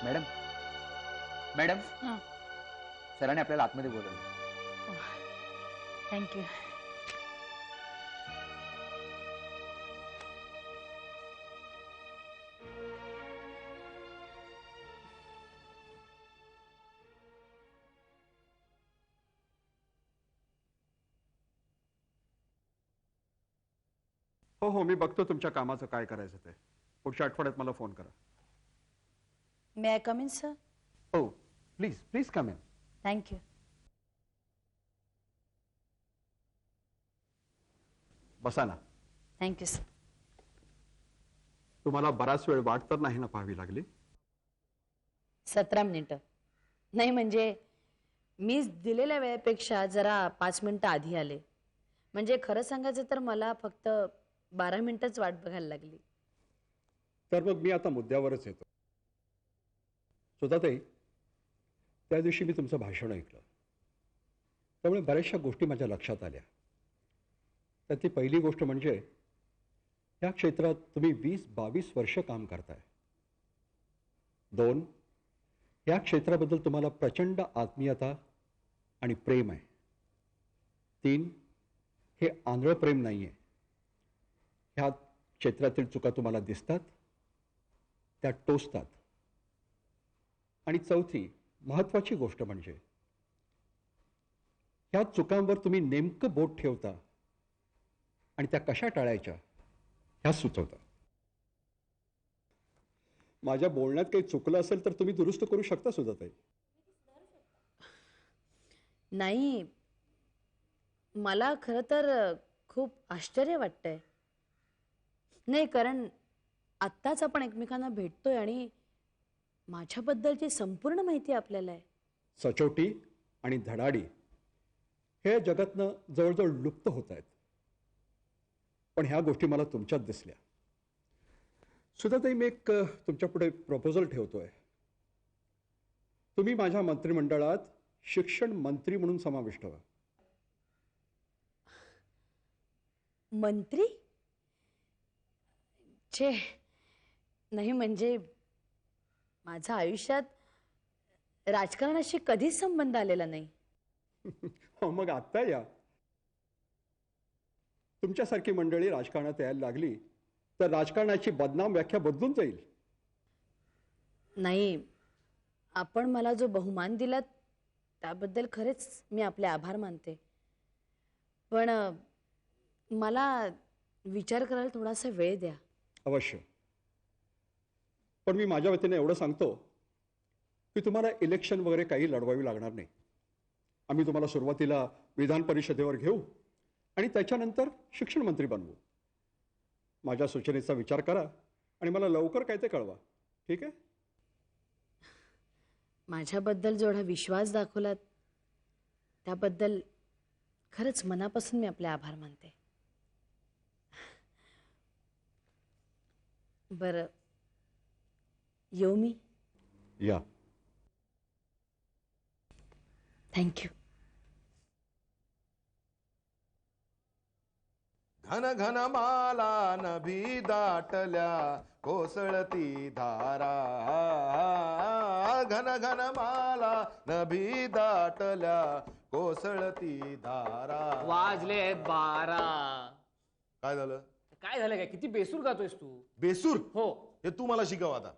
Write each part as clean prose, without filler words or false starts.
Madam madam हां. सरांनी आपल्याला आतमध्ये बोलवलं. थँक्यू. हो हो, मी बघतो तुमच्या कामाचं काय करायचं ते. पुढच्या आठवड्यात मला फोन करा. मे आय कम इन सर? हो please please come in. Thank you. बसा ना. Thank you sir. तुम्हाला बराच वेळ वाट तर नाही ना पाहावी लागली? 17 मिनिटं. नाही म्हणजे मी दिलेल्या वेळेपेक्षा जरा 5 मिनिटं आधी आले. म्हणजे खरं सांगायचं तर मला फक्त 12 मिनिटंच वाट बघायला लागली. तर मग मी आता मुद्द्यावरच येतो. सुधाताई, त्या दिवशी मी तुमचं भाषण ऐकलं, त्यामुळे बऱ्याचशा गोष्टी माझ्या लक्षात आल्या. त्यातली पहिली गोष्ट म्हणजे या क्षेत्रात तुम्ही 20-22 वर्ष काम करताय. 2, या क्षेत्राबद्दल तुम्हाला प्रचंड आत्मीयता आणि प्रेम आहे. 3, हे आंधळं प्रेम नाही आहे. ह्या क्षेत्रातील चुका तुम्हाला दिसतात, त्या टोचतात. आणि 4थी महत्वाची गोष्ट म्हणजे ह्या चुकांवर तुम्ही नेमकं बोट ठेवता आणि त्या कशा टाळायच्या ह्या सुचवता. माझ्या बोलण्यात काही चुकलं असेल तर तुम्ही दुरुस्त करू शकता सुधाताई. नाही, मला खरं तर खूप आश्चर्य वाटतंय. नाही, कारण आत्ताच आपण एकमेकांना भेटतोय आणि माझ्याबद्दलची संपूर्ण माहिती आपल्याला आहे. सचोटी आणि धडाडी हे जगातनं जवळजवळ लुप्त होत आहेत. पण ह्या गोष्टी मला तुमच्यात दिसल्या. सुधाताई, मी एक तुमच्या पुढे प्रपोजल ठेवतोय. तुम्ही माझ्या मंत्रिमंडळात शिक्षण मंत्री म्हणून समाविष्ट व्हा. मंत्री? छे, नाही म्हणजे माझ्या आयुष्यात राजकारणाशी कधीच संबंध आलेला नाही. हो, मग आत्ता या. तुमच्यासारखी मंडळी राजकारणात यायला लागली तर राजकारणाची बदनाम व्याख्या बदलून जाईल. नाही, आपण मला जो बहुमान दिलात त्याबद्दल खरेच मी आपले आभार मानते. पण मला विचार करायला थोडासा वेळ द्या. अवश्य. पण मी माझ्या वतीने एवढं सांगतो की तुम्हाला इलेक्शन वगैरे काही लढवावी लागणार नाही. आम्ही तुम्हाला सुरुवातीला विधान परिषदेवर घेऊ आणि त्याच्यानंतर शिक्षण मंत्री बनवू. माझ्या सूचनेचा विचार करा आणि मला लवकर काय ते कळवा. ठीक आहे? माझ्याबद्दल जेवढा विश्वास दाखवलात त्याबद्दल खरंच मनापासून मी आपले आभार मानते. बरं, येऊ मी? या. थँक्यू. घन घन माला नभी दाटल्या कोसळती धारा. घन घन माला नभी दाटल्या कोसळती धारा. वाजले 12. काय झालं? काय झालं काय? किती बेसूर गातोयस तू? बेसूर? हो. हे तू मला शिकव आता.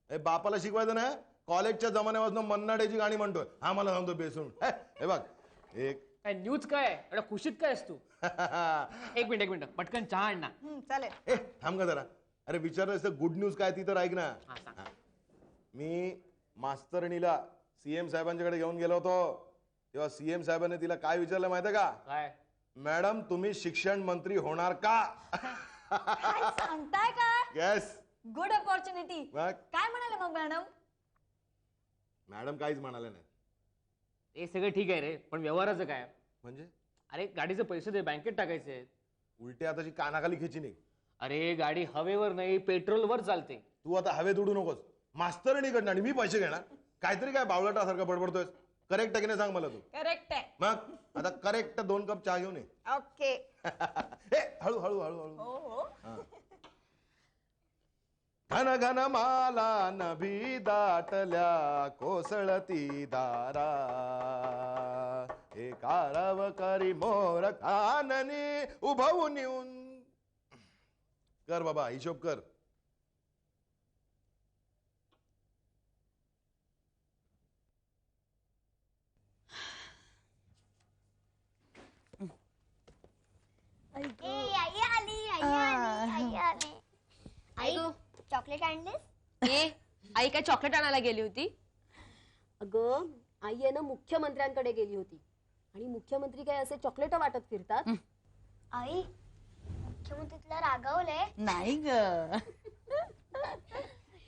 हे बापाला शिकवायचं नाही. कॉलेजच्या जमान्यापासून मन्नाड्याची गाणी म्हणतोय, हा मला सांगतो बेसूर. हे बघ, एक काय न्यूज काय? एवढा खुशीत काय आहेस तू? एक मिनिट पटकन चहा आण ना. चालेल. ए थांब का जरा. अरे विचारलं गुड न्यूज काय ती तर ऐक ना. हा, सांग. मी मास्तरणीला सीएम साहेबांच्याकडे घेऊन गेलो होतो, तेव्हा सीएम साहेबांनी तिला काय विचारलं माहितीये का? काय? मॅडम तुम्ही शिक्षण मंत्री होणार का? काय सांगताय का? येस. Good opportunity. मग? काय म्हणाले मग मॅडम? मॅडम काहीच म्हणाले नाही. हे सगळं ठीक आहे रे, पण व्यवहाराचं काय? म्हणजे अरे गाडीचे पैसे दे, बँकेत टाकायचे. उलटे आताची कानाखाली खेची नाही. अरे गाडी हवेवर नाही पेट्रोलवर चालते. तू आता हवेत उडू नकोस. मास्तरणीकडनं आणि मी पैसे घेणार. काहीतरी काय बावळटासारखं बडबडतोय. करेक्ट आहे की नाही सांग मला तू. करेक्ट आहे. मग आता करेक्ट 2 कप चहा घेऊन ये. ओके. ए हळू हळू हळू हळू. हो हो. घन घन माला नभी दाटल्या कोसळती दारा एका रवकरी मोर काननी उभवून येऊन. कर बाबा हिशोब कर. आई चॉकलेट आणलीस? आई काय चॉकलेट आणायला गेली होती? अगं आई आहे ना मुख्यमंत्र्यांकडे गेली होती आणि मुख्यमंत्री काय असे चॉकलेट वाटत फिरतात. आई मुख्यमंत्री तुला रागावलंय? नाही ग.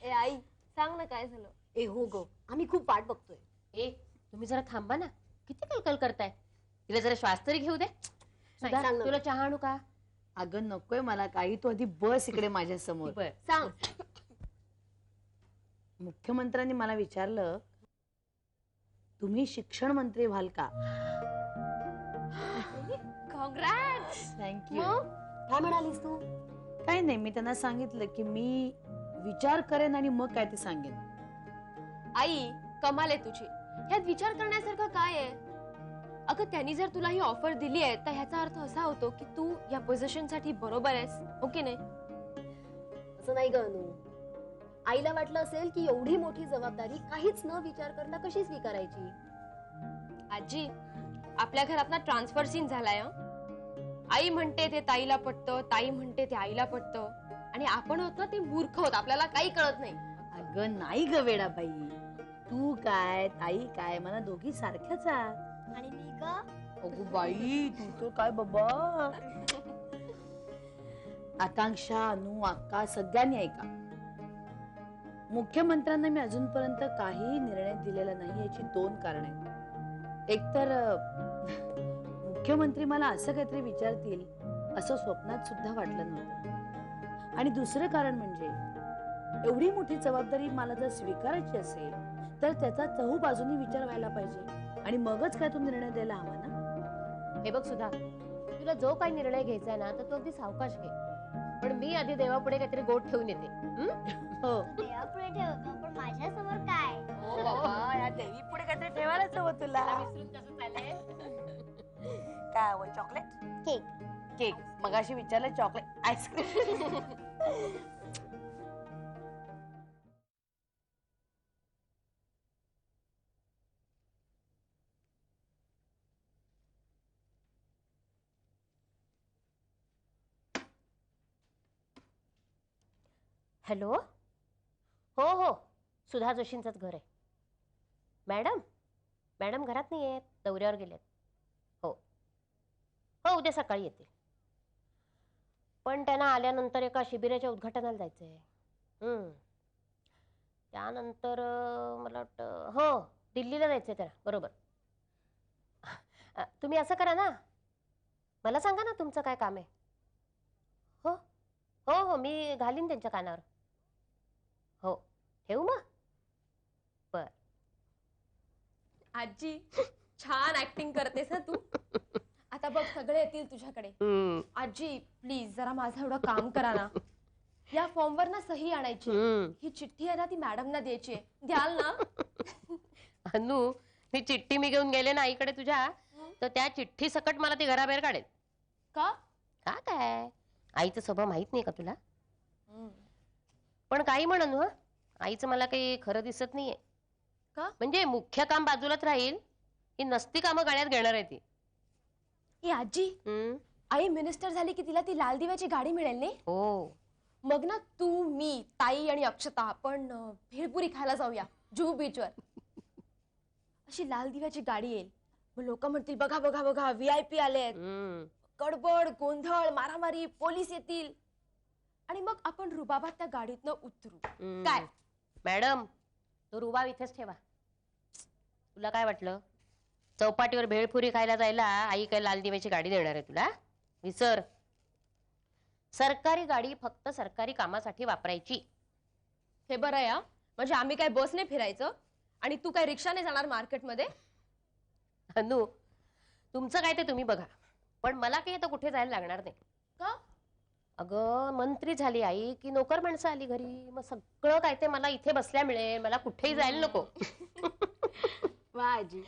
ए आई सांग ना काय झालं. ए हो ग आम्ही खूप वाट बघतोय. ए तुम्ही जरा थांबा ना, किती कलकल करताय. तिला जरा श्वास तरी घेऊ दे. सुधा, सांग ना. तुला चहा आणू का? अगं नकोय मला काही, तू आधी बस इकडे माझ्या समोर. बर. सांग. मुख्यमंत्र्यांनी मला विचारलं, तुम्ही शिक्षण मंत्री व्हाल का? कॉंग्रॅट्स. थँक्यू. काय म्हणालीस तू? काय नाही, मी त्यांना सांगितलं की मी विचार करेन आणि मग काय ते सांगेन. आई कमाल आहे तुझी. ह्यात विचार करण्यासारखं काय आहे? अगं त्यांनी जर तुला ही ऑफर दिली आहे तर ह्याचा अर्थ असा होतो की तू या पोझिशन साठी बरोबर आहेस. ओके नाही? असं नाही ग अनु. आईला वाटलं असेल की एवढी मोठी जबाबदारी काहीच न विचार करता कशी स्वीकारायची. आजी आपल्या घरात ना ट्रान्सफर सीन झालाय हं. आई म्हणते ते ताईला पटतं, ताई म्हणते ते आईला पटतं आणि आपण होत ना ते मूर्ख होत, आपल्याला काही कळत नाही. अगं नाही ग वेडाबाई, तू काय ताई काय मला दोघी सारख्याच आहात. आणि मी ग अगो बाई तू तर काय बाबा. आकांक्षा अनु अक्का सगळ्यांनी ऐका, मुख्यमंत्र्यांना मी अजूनपर्यंत काही निर्णय दिलेला नाही याची दोन कारण आहेत. एकतर मुख्यमंत्री मला असं काहीतरी विचारतील असं स्वप्नात सुद्धा वाटलं नव्हतं. आणि दुसरं कारण म्हणजे एवढी मोठी जबाबदारी मला जर स्वीकारायची असेल तर त्याचा चहूबाजूनी विचार व्हायला पाहिजे आणि मगच काय तो निर्णय द्यायला हवा ना. हे बघ सुधा, तुला जो काही निर्णय घ्यायचा आहे ना तर तो अगदी सावकाश घे. पण मी आधी देवापुढे काहीतरी गोट ठेवून येते. हो देवापुढे ठेव पण माझ्या समोर काय. हो बाबा, या देवी पुढे काहीतरी ठेवायलाच हवं तुला. विसरून कसं चाललंय? काय हवं? चॉकलेट? केक. केक मगाशी विचारलं, चॉकलेट आईस्क्रीम. हॅलो. हो हो सुधा जोशींचंच घर आहे. मॅडम मॅडम घरात नाही आहेत, दौऱ्यावर गेलेत. हो हो उद्या सकाळी येतील. पण त्यांना आल्यानंतर एका शिबिराच्या उद्घाटनाला जायचं आहे. त्यानंतर मला वाटतं हो दिल्लीला जायचं आहे त्यांना. बरोबर. तुम्ही असं करा ना, मला सांगा ना तुमचं काय काम आहे. हो हो हो मी घालीन त्यांच्या कानावर. हो ठेवू मग. बर. आजी छान ऍक्टिंग करतेस ना तू. आता बघ सगळे येतील तुझ्याकडे. आजी प्लीज जरा माझं एवढं काम करा ना. या फॉर्मवर ना सही आणायची. ही चिठ्ठी आहे ना ती मॅडमना द्यायची आहे. द्याल ना? अनु ही चिठ्ठी मी घेऊन गेले ना आईकडे तुझ्या, तर त्या चिठ्ठी सकट मला ती घराबाहेर काढेल. का? का काय आईचा स्वभाव माहित नाही का तुला? पण काही म्हणू हा, आईचं मला काही खरं दिसत नाहीये. का? म्हणजे मुख्य काम बाजूलाच राहील, ही नसती कामं गाण्यात घेणार आहे ती. ए आजी आई मिनिस्टर झाली की तिला ती लाल दिव्याची गाडी मिळेल नाही? हो मग ना तू मी ताई आणि अक्षता आपण भेळपुरी खायला जाऊया जुहू बीचवर. अशी लाल दिव्याची गाडी येईल. मग लोक म्हणतील बघा बघा बघा VIP आलेत. गडबड गोंधळ मारामारी पोलीस येतील आणि मग आपण रुबाबात त्या गाडीतनं उतरू. काय? मॅडम तो रुबाब इथेच ठेवा. तुला काय वाटलं चौपाटीवर भेळपुरी खायला जायला आई काय लाल दिव्याची गाडी देणार आहे तुला? विसर. सरकारी गाडी फक्त सरकारी कामासाठी वापरायची. हे बरं या म्हणजे आम्ही काय बसने फिरायचं आणि तू काय रिक्षाने जाणार मार्केटमध्ये? अनु तुमचं काय ते तुम्ही बघा, पण मला काही आता कुठे जायला लागणार नाही. का? अगं मंत्री झाली आई की नोकर माणसं आली घरी, मग सगळं काय ते मला इथे बसल्या मिळेल, मला कुठेही जायला नको. वा आजी,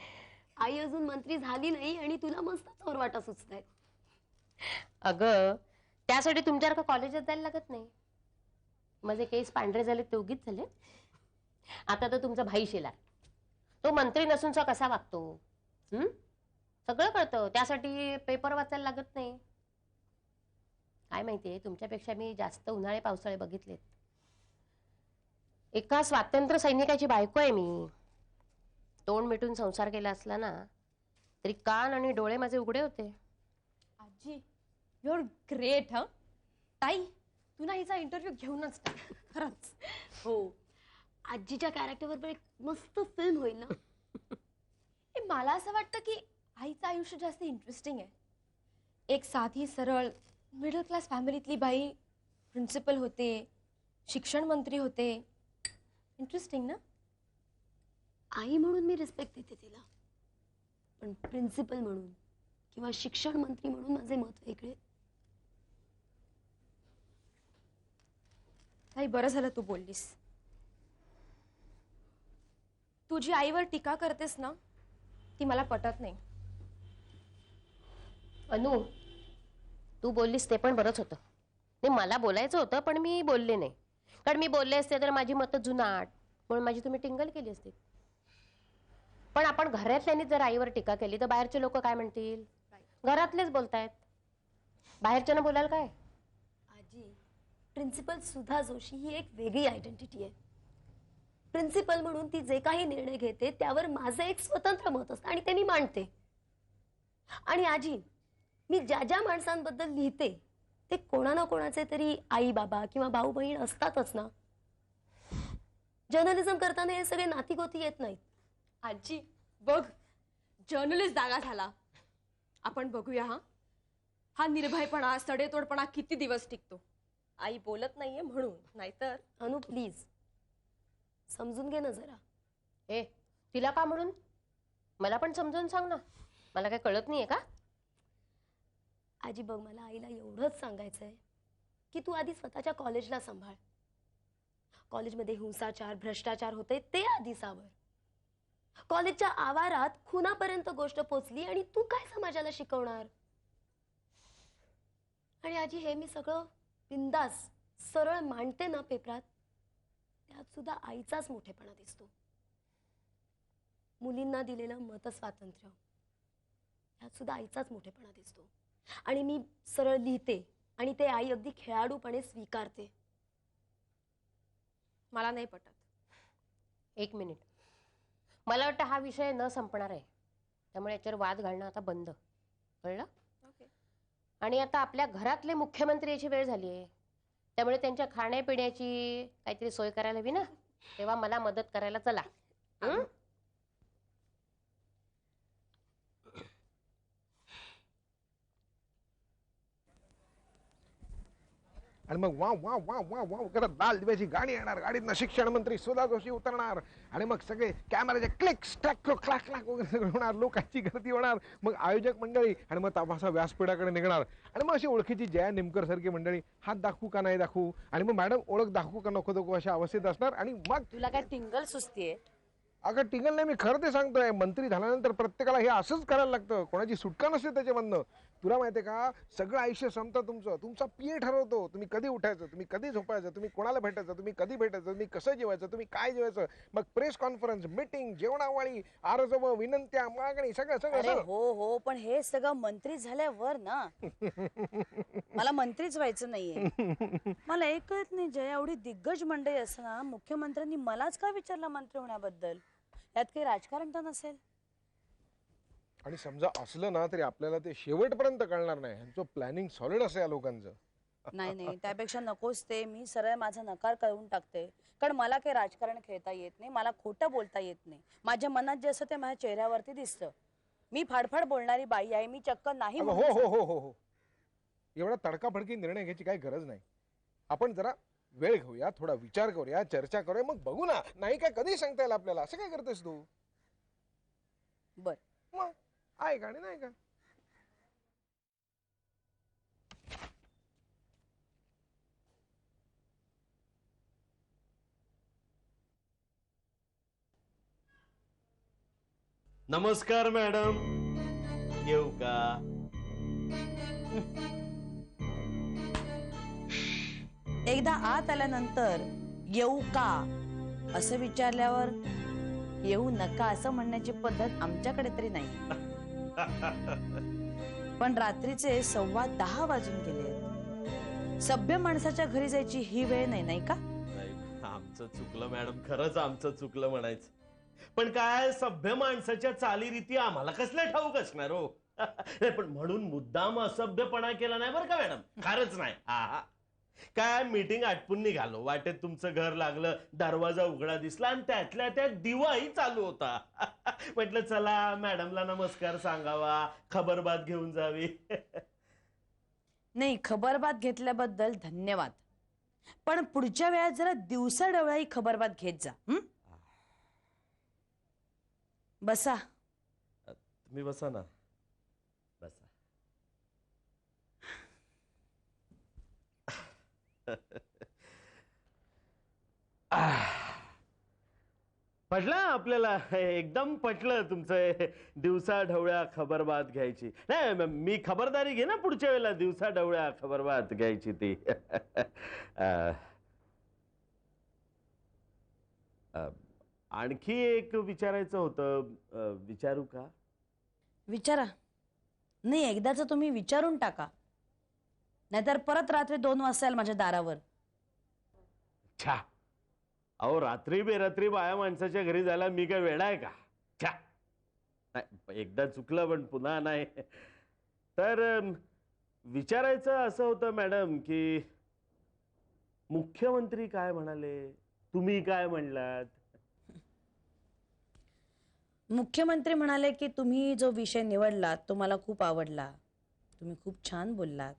आई अजून मंत्री झाली नाही आणि तुला मस्त चोरवाटा सुचतायत. अगं त्यासाठी तुमच्यासारखं कॉलेजात जायला लागत नाही. माझे केस पांढरे झाले ते उगीच झाले. आता तर तुमचा भाई शेलार, तो मंत्री नसूनचा कसा वागतो सगळं कळतं. त्यासाठी पेपर वाचायला लागत नाही. काय माहितीये, तुमच्यापेक्षा मी जास्त उन्हाळे पावसाळे बघितलेत. एका स्वातंत्र्य सैनिकाची बायको आहे मी. तोंड मिटून संसार केला असला ना तरी कान आणि डोळे माझे उघडे होते. आजी यू आर ग्रेट. हा ताई, तू ना हिचा इंटरव्ह्यू घेऊनच टाक खरंच. हो, आजीच्या कॅरेक्टरवर पण एक मस्त फिल्म होईल ना. मला असं वाटतं की आईचं आयुष्य जास्त इंटरेस्टिंग आहे. एक साधी सरळ मिडल क्लास फॅमिलीतली बाई प्रिन्सिपल होते, शिक्षण मंत्री होते. इंटरेस्टिंग ना. आई म्हणून मी रिस्पेक्ट देते तिला, पण प्रिन्सिपल म्हणून किंवा शिक्षण मंत्री म्हणून माझे मत वेगळे. ताई, बरं झालं तू बोललीस. तुझी आईवर टीका करतेस ना, ती मला पटत नाही. अनु, तू बोललीस ते पण बरंच होतं. नाही, मला बोलायचं होतं पण मी बोलले नाही. कारण मी बोलले असते तर माझी मतं जुनाट, म्हणून माझी तुम्ही टिंगल केली असती. पण आपण घरातल्यांनी जर आईवर टीका केली तर बाहेरचे लोक काय म्हणतील? घरातलेच बोलतायत, बाहेरच्यानं बोलायला काय? आजी, प्रिन्सिपल सुधा जोशी ही एक वेगळी आयडेंटिटी आहे. प्रिन्सिपल म्हणून ती जे काही निर्णय घेते त्यावर माझं एक स्वतंत्र मत असतं आणि ते मी मांडते. आणि आजी, मी ज्या ज्या माणसांबद्दल लिहिते ते कोणा ना कोणाचे तरी आई बाबा किंवा भाऊ बहीण असतातच ना. जर्नलिझम करताना हे सगळे नातीगोती येत नाहीत. आजी बघ, जर्नलिस्ट जागा झाला. आपण बघूया हा निर्भयपणा, सडेतोडपणा किती दिवस टिकतो. आई बोलत नाहीये म्हणून, नाहीतर. अनु प्लीज समजून घे ना जरा. ए, तिला का म्हणून? मला पण समजून सांग ना, मला काय कळत नाहीये का? आजी बघ, मला आईला एवढंच सांगायचंय की तू आधी स्वतःच्या कॉलेजला सांभाळ. कॉलेजमध्ये हिंसाचार, भ्रष्टाचार होते ते आधी सावर. कॉलेजच्या आवारात खुनापर्यंत गोष्ट पोचली आणि तू काय समाजाला शिकवणार? आणि आजी, हे मी सगळं बिंदास सरळ मांडते ना पेपरात, त्यात सुद्धा आईचाच मोठेपणा दिसतो. मुलींना दिलेलं मतस्वातंत्र्य, त्यात सुद्धा आईचाच मोठेपणा दिसतो. आणि मी सरळ लिहिते आणि ते आई अगदी खेळाडूपणे स्वीकारते. मला नाही पटत. एक मिनिट, मला वाटतं हा विषय न संपणार आहे, त्यामुळे याच्यावर वाद घालणं आता बंद. कळलं? आणि आता आपल्या घरातले मुख्यमंत्री याची वेळ झाली आहे, त्यामुळे त्यांच्या खाण्यापिण्याची काहीतरी सोय करायला हवी ना. तेव्हा मला मदत करायला चला. आणि मग wow wow wow wow wow करत लाल दिव्याची गाडी येणार, गाडीतनं शिक्षण मंत्री सुधा जोशी उतरणार आणि मग सगळे कॅमेराचे क्लिक्स क्लॅक क्लॅक क्लॅक वगैरे सगळं होणार, लोकांची गर्दी होणार. मग आयोजक मंडळी आणि मग तपासा व्यासपीठाकडे निघणार आणि मग अशी ओळखीची जया निमकर सारखी मंडळी हात दाखवू का नाही दाखवू, आणि मग मॅडम ओळख दाखवू का नको दाखवू अशा अवस्थेत असणार. आणि मग तुला काय टिंगल सुचतीये? अगं टिंगल नाही, मी खरं ते सांगतोय. मंत्री झाल्यानंतर प्रत्येकाला हे असंच करायला लागतं, कोणाची सुटका नसते त्याच्यामधनं. तुला माहितीये का, सगळं आयुष्य संपतं तुमचं. तुमचा पीए ठरवतो तुम्ही कधी उठायचं, तुम्ही कधी झोपायचं, तुम्ही कोणाला भेटायचं, तुम्ही कधी भेटायचं, तुम्ही कसं जेवायचं, तुम्ही काय जेवायचं. मग प्रेस कॉन्फरन्स, मीटिंग, जेवणावळी, आरजव, विनंत्या, मागणी, सगळं अरे सगळं. हो हो, पण हे सगळं मंत्री झाल्यावर ना. मला मंत्रीच व्हायचं नाहीये. मला एक कळत नाही, जया एवढी दिग्गज मंडळी असताना मुख्यमंत्र्यांनी मलाच का विचारलं मंत्री होण्याबद्दल? यात काही राजकारण तर नसेल? आणि समजा असलं ना तरी आपल्याला ते शेवटपर्यंत कळणार नाही. ह्यांचं प्लॅनिंग सॉलिड असं या लोकांचं. नाही नाही, त्यापेक्षा नकोच ते. मी सरळ माझा नकार कळवून टाकते, कारण मला काही राजकारण खेळता येत नाही, मला खोटं बोलता येत नाही. माझ्या मनात जे असतं ते माझ्या चेहऱ्यावरती दिसतं. मी फाडफाड बोलणारी बाई आहे, मी चक्क नाही हो म्हणून हो हो हो हो, एवढा तडकाफडकी निर्णय घ्यायची काही गरज नाही. आपण जरा वेळ घेऊया, थोडा विचार करूया, चर्चा करूया, मग बघू ना. नाही काय कधी सांगता येईल आपल्याला. असं काय करतेस तू? बर, मग आहे का आणि नाही का? नमस्कार मॅडम, येऊ का? एकदा आत आल्यानंतर येऊ का असं विचारल्यावर येऊ नका असं म्हणण्याची पद्धत आमच्याकडे तरी नाही. पण रात्रीचे 10:15 वाजून गेले. सभ्य माणसाच्या घरी जायची ही वेळ नाही, नाही का? नाही, आमचं चुकलं मॅडम, खरंच आमचं चुकलं म्हणायचं. पण काय सभ्य माणसाच्या चालीरीती आम्हाला कसल्या ठाऊक असणार हो. नाही, पण म्हणून मुद्दाम असभ्यपणा केला नाही बरं का मॅडम, खरंच नाही. हा काय मीटिंग आटपून निघालो, वाटेत तुमचं घर लागलं, दरवाजा उघडा दिसला आणि त्यातल्या त्यात दिवाही चालू होता. म्हटलं चला मॅडमला नमस्कार सांगावा, खबरबात घेऊन जावी. नाही, खबरबात घेतल्याबद्दल धन्यवाद, पण पुढच्या वेळात जरा दिवसा डवळाही खबरबात घेत जा. बसा. तुम्ही बसा ना, बसा. पटलं आपल्याला, एकदम पटलं तुमचं दिवसा ढवळ्या खबरबात घ्यायची. नाही, मी खबरदारी घे ना पुढच्या वेळेला दिवसा ढवळ्या खबरबात घ्यायची ती. आणखी एक विचारायचं होतं, विचारू का? विचारा. नाही, एकदाच तुम्ही विचारून टाका, नाहीतर परत रात्री 2 वाजता येईल माझ्या दारावर. छा, अहो रात्री बेरात्री बाया माणसाच्या घरी जायला मी काय वेडा आहे का? छा, नाही, एकदा चुकलं पण पुन्हा नाही. तर विचारायचं असं होतं मॅडम की मुख्यमंत्री काय म्हणाले, तुम्ही काय म्हणलात? मुख्यमंत्री म्हणाले की तुम्ही जो विषय निवडलात तो मला खूप आवडला, तुम्ही खूप छान बोललात.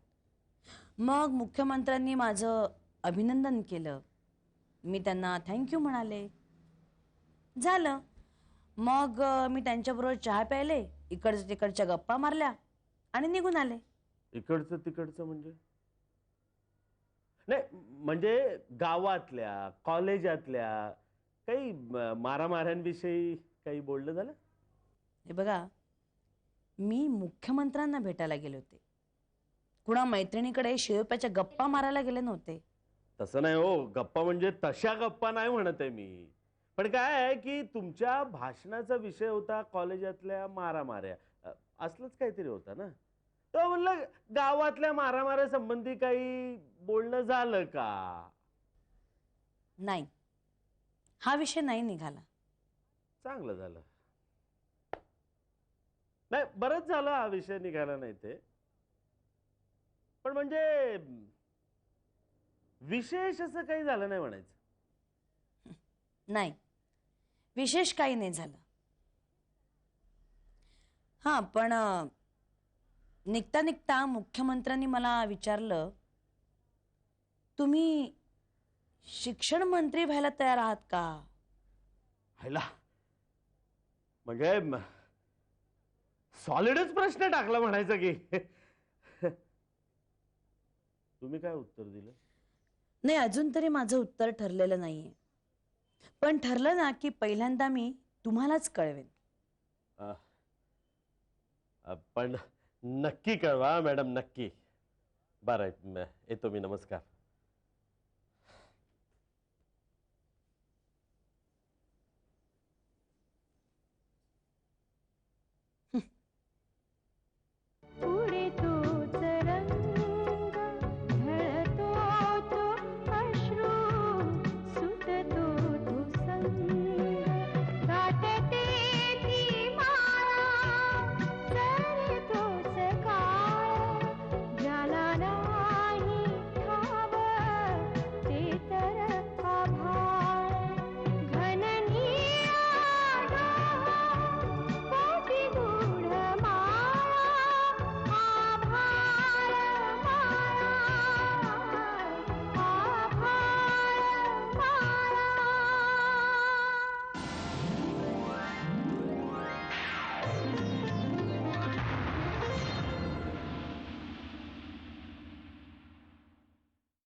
मग मुख्यमंत्र्यांनी माझं अभिनंदन केलं, मी त्यांना थँक्यू म्हणाले, झालं. मग मी त्यांच्याबरोबर चहा प्यायले, इकडच्या तिकडच्या गप्पा मारल्या आणि निघून आले. इकडचं तिकडचं म्हणजे? नाही, म्हणजे गावातल्या कॉलेजातल्या काही मारामाऱ्यांविषयी काही बोलणं झालं? हे बघा, मी मुख्यमंत्र्यांना भेटायला गेले होते, कुणा मैत्रिणीकडे शिवप्याच्या गप्पा मारायला गेले नव्हते. तसं नाही हो, गप्पा म्हणजे तशा गप्पा नाही म्हणत आहे मी. पण काय आहे की तुमच्या भाषणाचा विषय होता कॉलेजातल्या मारामाऱ्या, असलंच काहीतरी होतं ना. तर म्हणलं गावातल्या मारामाऱ्या संबंधी काही बोलणं झालं का? नाही, हा विषय नाही निघाला. चांगलं झालं. नाही, बरंच झालं हा विषय निघाला नाही ते. पण म्हणजे विशेष असं काही झालं नाही म्हणायचं. नाही, विशेष काही नाही झालं. हा, पण निघता निघता मुख्यमंत्र्यांनी मला विचारलं, तुम्ही शिक्षण मंत्री व्हायला तयार आहात का? हायला, म्हणजे सॉलिडच प्रश्न टाकला म्हणायचं की. तुम्ही काय उत्तर दिलं? नाही, अजून तरी माझं उत्तर ठरलेलं नाहीये, पण ठरलं ना की पहिल्यांदा मी तुम्हालाच कळवेन. पण नक्की कळवा मॅडम, नक्की. बरं, येतो मी. नमस्कार.